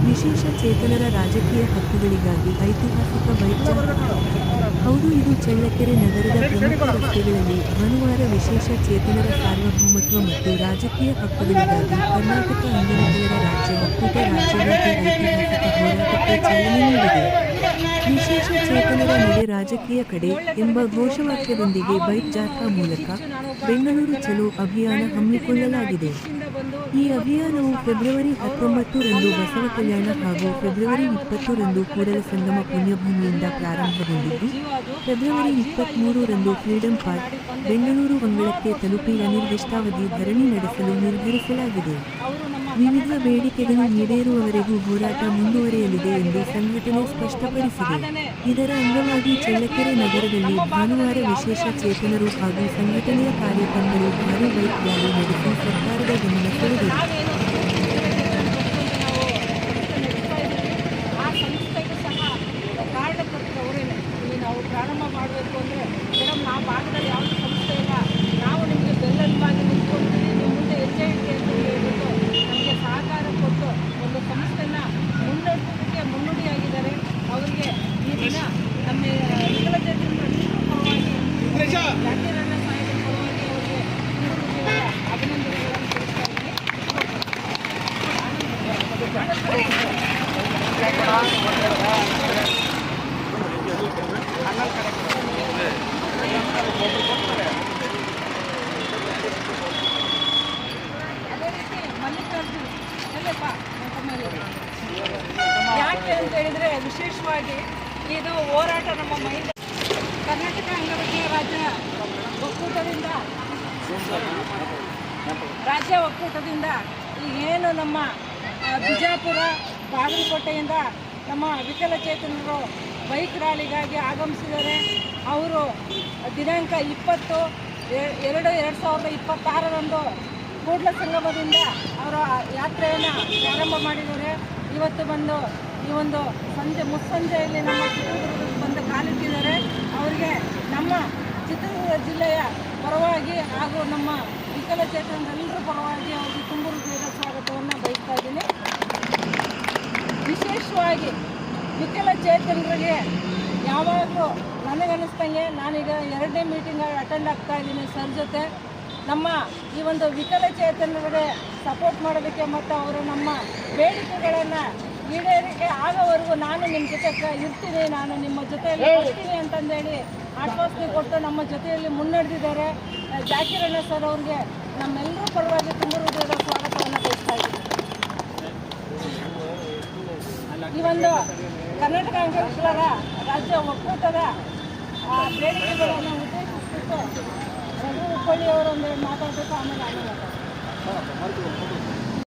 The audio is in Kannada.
ವಿಶೇಷ ಚೇತನರ ರಾಜಕೀಯ ಹಕ್ಕುಗಳಿಗಾಗಿ ಐತಿಹಾಸಿಕ ಬೈಕ್ ಜಾಥಾ. ಹೌದು, ಇದು ಚಳ್ಳಕೆರೆ ನಗರದ ಪ್ರಮುಖ ರಸ್ತೆಗಳಲ್ಲಿ ಭಾನುವಾರ ವಿಶೇಷ ಚೇತನರ ಸಾರ್ವಭೌಮತ್ವ ಮತ್ತು ರಾಜಕೀಯ ಹಕ್ಕುಗಳಿಗಾಗಿ ಕರ್ನಾಟಕ ಅಂಗವಿಕಲರ ರಾಜ್ಯ ಒಕ್ಕೂಟ ರಾಜ್ಯವ್ಯಾಪಿ ಐತಿಹಾಸಿಕ ಹೋರಾಟಕ್ಕೆ ಚಾಲನೆ ನೀಡಿದೆ. ವಿಶೇಷ ಚೇತನರ ನಡೆ ರಾಜಕೀಯ ಕಡೆ ಎಂಬ ಘೋಷವಾಕ್ಯದೊಂದಿಗೆ ಬೈಕ್ ಜಾಥಾ ಮೂಲಕ ಬೆಂಗಳೂರು ಚಲೋ ಅಭಿಯಾನ ಹಮ್ಮಿಕೊಳ್ಳಲಾಗಿದೆ. ಈ ಅಭಿಯಾನವು ಫೆಬ್ರವರಿ 19 ರಂದು ಬಸವ ಕಲ್ಯಾಣ ಹಾಗೂ ಫೆಬ್ರವರಿ 20 ರಂದು ಕೂಡಲ ಸಂಗಮ ಪುಣ್ಯಭೂಮಿಯಿಂದ ಪ್ರಾರಂಭಗೊಂಡಿದ್ದು, ಫೆಬ್ರವರಿ 23 ರಂದು ಫ್ರೀಡಂ ಪಾರ್ಕ್, ಬೆಂಗಳೂರು ಅಂಗಳಕ್ಕೆ ತಲುಪಿ ಅನಿರ್ದಿಷ್ಟಾವಧಿ ಧರಣಿ ನಡೆಸಲು ನಿರ್ಧರಿಸಲಾಗಿದೆ. ವಿವಿಧ ಬೇಡಿಕೆಗಳು ಈಡೇರುವವರೆಗೂ ಹೋರಾಟ ಮುಂದುವರಿಯಲಿದೆ ಎಂದು ಸಂಘಟನೆ ಸ್ಪಷ್ಟಪಡಿಸಿದೆ. ಇದರ ಅಂಗವಾಗಿ ಚಳ್ಳಕೆರೆ ನಗರದಲ್ಲಿ ಭಾನುವಾರ ವಿಶೇಷ ಚೇತನರು ಹಾಗೂ ಸಂಘಟನೆಯ ಕಾರ್ಯಕರ್ತರು ಭಾರೀ ಬೈಕ್ ರ್ಯಾಲಿ ನಡೆಸಿ ಸರ್ಕಾರದ ಗಮನ ಸೆಳೆದರು. ಪ್ರಾರಂಭ ಮಾಡಬೇಕು ಅಂದರೆ ಮೇಡಮ್, ಆ ಭಾಗದಲ್ಲಿ ಯಾವುದೇ ಸಂಸ್ಥೆ ಇಲ್ಲ, ನಾವು ನಿಮಗೆ ಬೆಲ್ಲನ್ವಾಗಿ ನಿಂತ್ಕೊಳ್ತೀವಿ, ನಿಮ್ಮ ಮುಂದೆ ಹೆಜ್ಜೆ ಇಟ್ಟು ಅಂತ ಹೇಳ್ಬಿಟ್ಟು ನಮಗೆ ಸಹಕಾರ ಕೊಟ್ಟು ಒಂದು ಸಂಸ್ಥೆನ ಮುನ್ನಡೆಸೋದಕ್ಕೆ ಮುನ್ನುಡಿಯಾಗಿದ್ದಾರೆ. ಅವರಿಗೆ ಈ ದಿನ ನಮ್ಮ ವಿಕಲಚೇತನರ ಪರವಾಗಿ, ಜಾತಿರಣ್ಣ ಸಾಹೇಬರ ಪರವಾಗಿ ಅವರಿಗೆ ಅಭಿನಂದನೆಗಳನ್ನು ತಿಳಿಸ್ತಾ ಅದೇ ರೀತಿ ಮಲ್ಲಿಕಾರ್ಜುನ್ ಎಲ್ಲಪ್ಪ ಯಾಕೆ ಅಂತ ಹೇಳಿದ್ರೆ, ವಿಶೇಷವಾಗಿ ಇದು ಹೋರಾಟ ನಮ್ಮ ಮಹಿಳೆ ಕರ್ನಾಟಕ ಅಂಗವಿಕಲರ ರಾಜ್ಯ ಒಕ್ಕೂಟದಿಂದ ಈಗೇನು ನಮ್ಮ ಬಿಜಾಪುರ ಬಾಗಲಕೋಟೆಯಿಂದ ನಮ್ಮ ವಿಕಲಚೇತನರು ಬೈಕ್ ರ್ಯಾಲಿಗಾಗಿ ಆಗಮಿಸಿದ್ದಾರೆ. ಅವರು ದಿನಾಂಕ 20/2/2026ರಂದು ಕೂಡಲ ಸಂಗಮದಿಂದ ಅವರ ಯಾತ್ರೆಯನ್ನು ಪ್ರಾರಂಭ ಮಾಡಿದ್ದಾರೆ. ಇವತ್ತು ಬಂದು ಈ ಒಂದು ಮುಸ್ಸಂಜೆಯಲ್ಲಿ ನಮ್ಮ ಚಿತ್ರದುರ್ಗಕ್ಕೆ ಬಂದು ಕಾಲಿಟ್ಟಿದ್ದಾರೆ. ಅವರಿಗೆ ನಮ್ಮ ಚಿತ್ರದುರ್ಗ ಜಿಲ್ಲೆಯ ಪರವಾಗಿ ಹಾಗೂ ನಮ್ಮ ವಿಕಲಚೇತನರೆಲ್ಲರ ಪರವಾಗಿ ಅವರಿಗೆ ತುಂಬ ಹೃದಯದ ಸ್ವಾಗತವನ್ನು ಬಯಸ್ತಾ ಇದ್ದೀನಿ. ವಿಶೇಷವಾಗಿ ವಿಕಲಚೇತನರಿಗೆ ಯಾವಾಗಲೂ ನನಗನ್ನಿಸ್ದಂಗೆ ನಾನೀಗ 2ನೇ ಮೀಟಿಂಗ್ ಅಟೆಂಡ್ ಆಗ್ತಾ ಇದ್ದೀನಿ ಸರ್ ಜೊತೆ. ನಮ್ಮ ಈ ಒಂದು ವಿಕಲಚೇತನರಿಗೆ ಸಪೋರ್ಟ್ ಮಾಡೋದಕ್ಕೆ ಮತ್ತು ಅವರು ನಮ್ಮ ಬೇಡಿಕೆಗಳನ್ನು ಈಡೇರಿಕೆ ಆಗೋವರೆಗೂ ನಾನು ನಿಮ್ಮ ಜೊತೆ ಇರ್ತೀನಿ, ನಾನು ನಿಮ್ಮ ಜೊತೆಯಲ್ಲಿ ಇರ್ತೀನಿ ಅಂತಂದೇಳಿ ಆಶ್ವಾಸನೆ ಕೊಟ್ಟು ನಮ್ಮ ಜೊತೆಯಲ್ಲಿ ಮುನ್ನಡೆದಿದ್ದಾರೆ. ಜಾಕಿರಣ್ಣ ಸರ್ ಅವ್ರಿಗೆ ನಮ್ಮೆಲ್ಲರ ಪರವಾಗಿ ತುಂಬ ಹೃದಯದ ಸ್ವಾಗತವನ್ನು ಬಯಸ್ತಾ ಇದ್ದೀನಿ. ಈ ಒಂದು ಕರ್ನಾಟಕ ಅಂಗವಿಕಲರ ರಾಜ್ಯ ಒಕ್ಕೂಟದ ಬೇಡಿಕೆಗಳನ್ನು ಉದ್ದೇಶಿಸಿಬಿಟ್ಟು ರಘು ಹುಬ್ಬಳ್ಳಿಯವರು ಒಂದೆರಡು ಮಾತಾಡಬೇಕು, ಆಮೇಲೆ